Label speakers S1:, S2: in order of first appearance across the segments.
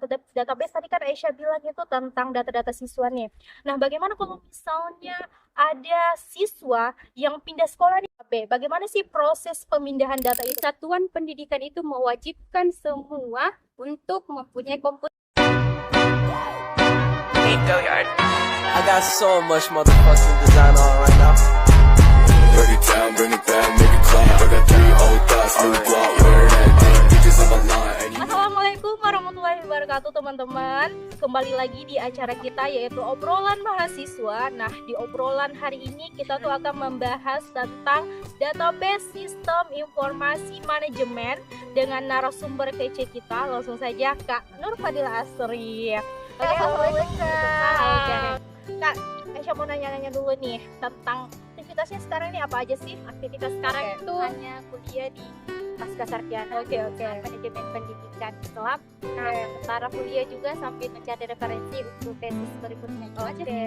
S1: database tadi kan Aisyah bilang itu tentang data-data siswa nih. Nah, bagaimana kalau misalnya ada siswa yang pindah sekolah nih, B? Bagaimana sih proses pemindahan data itu?
S2: Satuan pendidikan itu mewajibkan semua untuk mempunyai komputer.
S3: I got so much motherfucking design on right now.
S4: Break it down, bring it back, make it clap. I got three old thoughts, new block, where that thing, bitches on my line.
S1: Assalamualaikum warahmatullahi wabarakatuh teman-teman. Kembali lagi di acara kita yaitu obrolan mahasiswa. Nah, di obrolan hari ini kita tuh akan membahas tentang database sistem informasi manajemen dengan narasumber kece kita. Langsung saja Kak Nur Fadila Asri. Oke, assalamualaikum Kak. Kak, Aisyah mau nanya-nanya dulu nih tentang aktivitasnya sekarang ini apa aja sih?
S2: Aktivitas sekarang itu hanya kuliah di pasca sarjana,
S1: Oke.
S2: manajemen pendidikan Islam. Nah, sementara kuliah juga sambil mencari referensi untuk tesis berikutnya. Itu aja sih.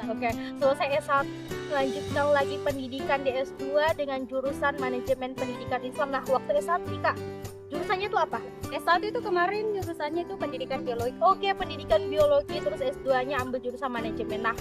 S1: Oke. Selesai S1, lanjutkan lagi pendidikan di S2 dengan jurusan manajemen pendidikan Islam. Nah, waktu S1 nih Kak, jurusannya itu apa?
S2: S1 itu kemarin jurusannya itu pendidikan biologi.
S1: Oke, pendidikan biologi, terus S2-nya ambil jurusan manajemen. Nah,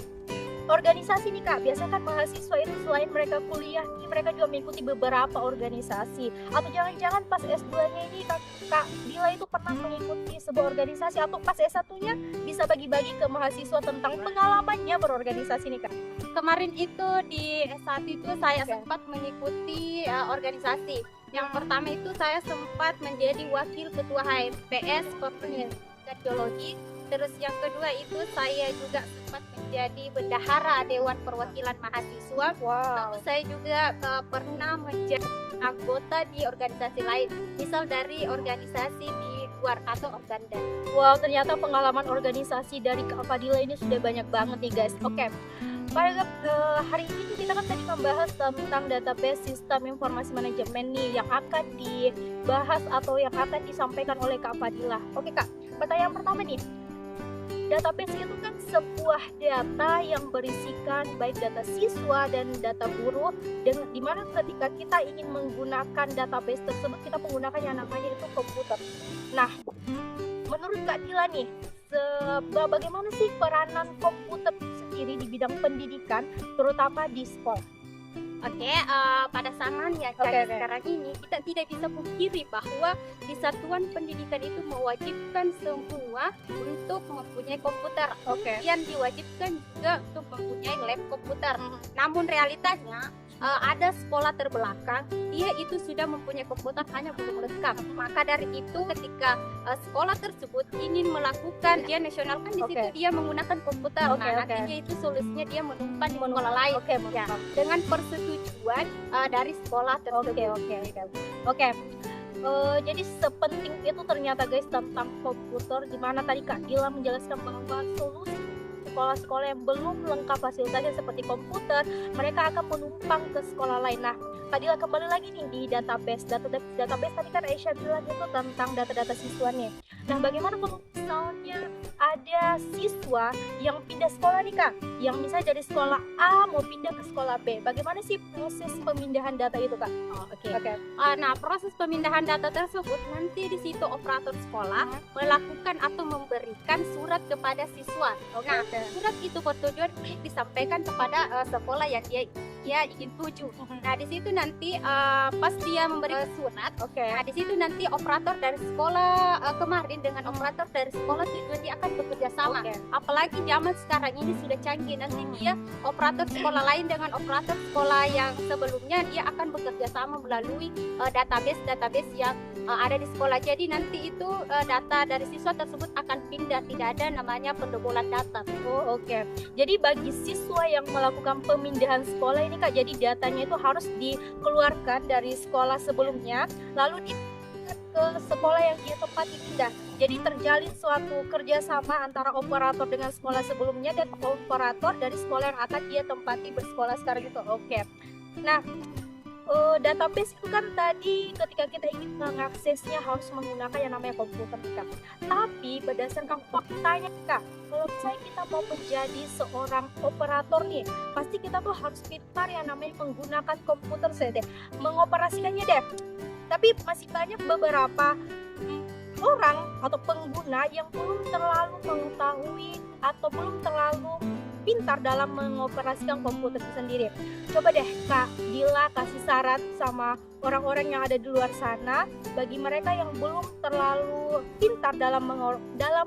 S1: organisasi nih Kak, biasanya kan mahasiswa itu selain mereka kuliah nih, mereka juga mengikuti beberapa organisasi. Atau jangan-jangan pas S2-nya ini Kak Dila itu pernah mengikuti sebuah organisasi, atau pas S1-nya bisa bagi-bagi ke mahasiswa tentang pengalamannya berorganisasi nih Kak.
S2: Kemarin itu di S1 itu saya sempat mengikuti organisasi. Yang pertama itu saya sempat menjadi wakil ketua HMPS Pendidikan Biologi. Terus yang kedua itu saya juga sempat menjadi bendahara Dewan Perwakilan Mahasiswa. Lalu saya juga pernah menjadi anggota di organisasi lain, misal dari organisasi di luar atau organda.
S1: Wow, ternyata pengalaman organisasi dari Kak Fadila ini sudah banyak banget nih guys. Oke. Pada hari ini kita kan tadi membahas tentang database sistem informasi manajemen nih yang akan dibahas atau yang akan disampaikan oleh Kak Fadila. Oke Kak, pertanyaan pertama nih. Database itu kan sebuah data yang berisikan baik data siswa dan data guru, dan dimana ketika kita ingin menggunakan database tersebut kita menggunakan yang namanya itu komputer. Nah, menurut Kak Dila nih, bagaimana sih peranan komputer sendiri di bidang pendidikan, terutama di sekolah?
S2: Oke, pada zamannya sekarang ini kita tidak bisa pungkiri bahwa di satuan pendidikan itu mewajibkan semua untuk mempunyai komputer. Kemudian diwajibkan juga untuk mempunyai lab komputer. Namun realitanya ada sekolah terbelakang, dia itu sudah mempunyai komputer hanya belum lengkap. Maka dari itu ketika sekolah tersebut ingin melakukan ujian nasional kan di situ dia menggunakan komputer. Nantinya itu solusinya dia menumpang di sekolah lain. Ya, dengan persetujuan dari sekolah tersebut.
S1: Oke. Jadi sepenting itu ternyata guys tentang komputer, dimana tadi Kak Dila menjelaskan bahwa solusi sekolah-sekolah yang belum lengkap fasilitasnya seperti komputer, mereka akan menumpang ke sekolah lain. Nah, Kak Dila kembali lagi nih di database tadi kan Aisyah bilang itu tentang data-data siswanya. Nah, bagaimana kalau misalnya ada siswa yang pindah sekolah nih Kak, yang misalnya dari sekolah A mau pindah ke sekolah B, bagaimana sih proses pemindahan data itu Kak?
S2: Nah, proses pemindahan data tersebut nanti di situ operator sekolah melakukan atau memberikan surat kepada siswa. Surat itu bertujuan disampaikan kepada sekolah yang dia ingin tuju. Nah, di situ nanti pas dia memberi surat, nah di situ nanti operator dari sekolah kemarin dengan operator dari sekolah tujuan dia akan bekerja sama. Apalagi zaman sekarang ini sudah canggih, nanti dia operator sekolah lain dengan operator sekolah yang sebelumnya dia akan bekerja sama melalui database yang ada di sekolah. Jadi nanti itu data dari siswa tersebut akan pindah, tidak ada namanya pendobolan data.
S1: Jadi bagi siswa yang melakukan pemindahan sekolah ini Kak, jadi datanya itu harus dikeluarkan dari sekolah sebelumnya lalu dipindah ke sekolah yang dia tempati pindah. Jadi terjalin suatu kerjasama antara operator dengan sekolah sebelumnya dan operator dari sekolah yang akan dia tempati bersekolah sekarang itu. Nah, database itu kan tadi ketika kita ingin mengaksesnya harus menggunakan yang namanya komputer Kak. Tapi berdasarkan faktanya Kak, kalau misalnya kita mau menjadi seorang operator nih, pasti kita tuh harus pintar yang namanya menggunakan komputer mengoperasikannya deh. Tapi masih banyak beberapa orang atau pengguna yang belum terlalu mengetahui atau belum terlalu pintar dalam mengoperasikan komputer itu sendiri. Coba deh Kak Dila kasih saran sama orang-orang yang ada di luar sana bagi mereka yang belum terlalu pintar dalam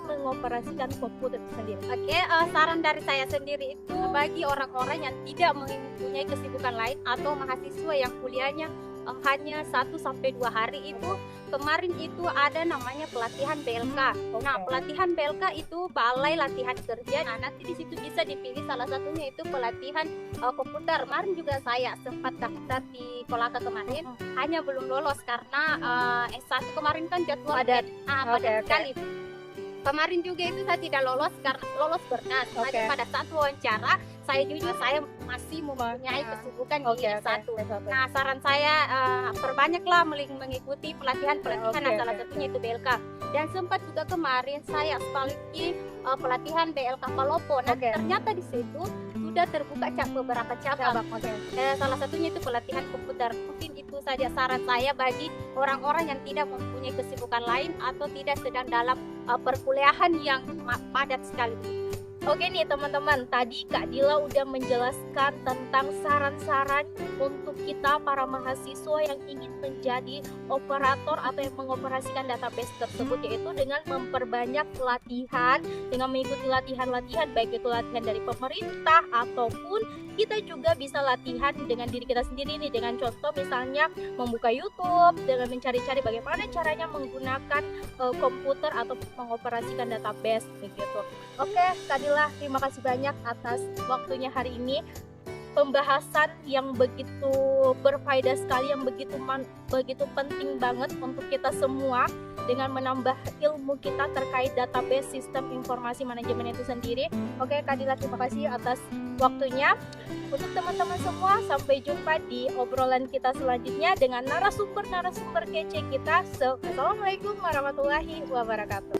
S1: mengoperasikan komputer itu sendiri.
S2: Oke, saran dari saya sendiri itu bagi orang-orang yang tidak mempunyai kesibukan lain atau mahasiswa yang kuliahnya hanya 1-2 hari itu, kemarin itu ada namanya pelatihan BLK. Nah, pelatihan BLK itu Balai Latihan Kerja. Nah, nanti di situ bisa dipilih salah satunya itu pelatihan komputer. Kemarin juga saya sempat daftar di Kolaka kemarin, hanya belum lolos karena S1 kemarin kan jadwal padat sekali. Kemarin juga itu saya tidak lolos karena lolos berkas. Hanya pada saat wawancara saya jujur saya masih mempunyai kesibukan di S1. Nah, saran saya perbanyaklah mengikuti pelatihan nah, salah satunya itu BLK. Dan sempat juga kemarin saya sekali pelatihan BLK Palopo. Nah, ternyata di situ sudah terbuka beberapa cabang. Salah satunya itu pelatihan komputer. Mungkin itu saja saran saya bagi orang-orang yang tidak mempunyai kesibukan lain atau tidak sedang dalam perkuliahan yang padat sekali.
S1: Oke nih teman-teman, tadi Kak Dila udah menjelaskan tentang saran-saran untuk kita para mahasiswa yang ingin menjadi operator atau yang mengoperasikan database tersebut, yaitu dengan memperbanyak latihan, dengan mengikuti latihan-latihan baik itu latihan dari pemerintah ataupun kita juga bisa latihan dengan diri kita sendiri nih, dengan contoh misalnya membuka YouTube, dengan mencari-cari bagaimana caranya menggunakan komputer atau mengoperasikan database begitu. Oke, Kak Dila, terima kasih banyak atas waktunya hari ini. Pembahasan yang begitu berfaedah sekali, yang begitu penting banget untuk kita semua dengan menambah ilmu kita terkait database sistem informasi manajemen itu sendiri. Oke, Kak Dila, terima kasih atas waktunya. Untuk teman-teman semua, sampai jumpa di obrolan kita selanjutnya dengan narasumber kece kita. Assalamualaikum warahmatullahi wabarakatuh.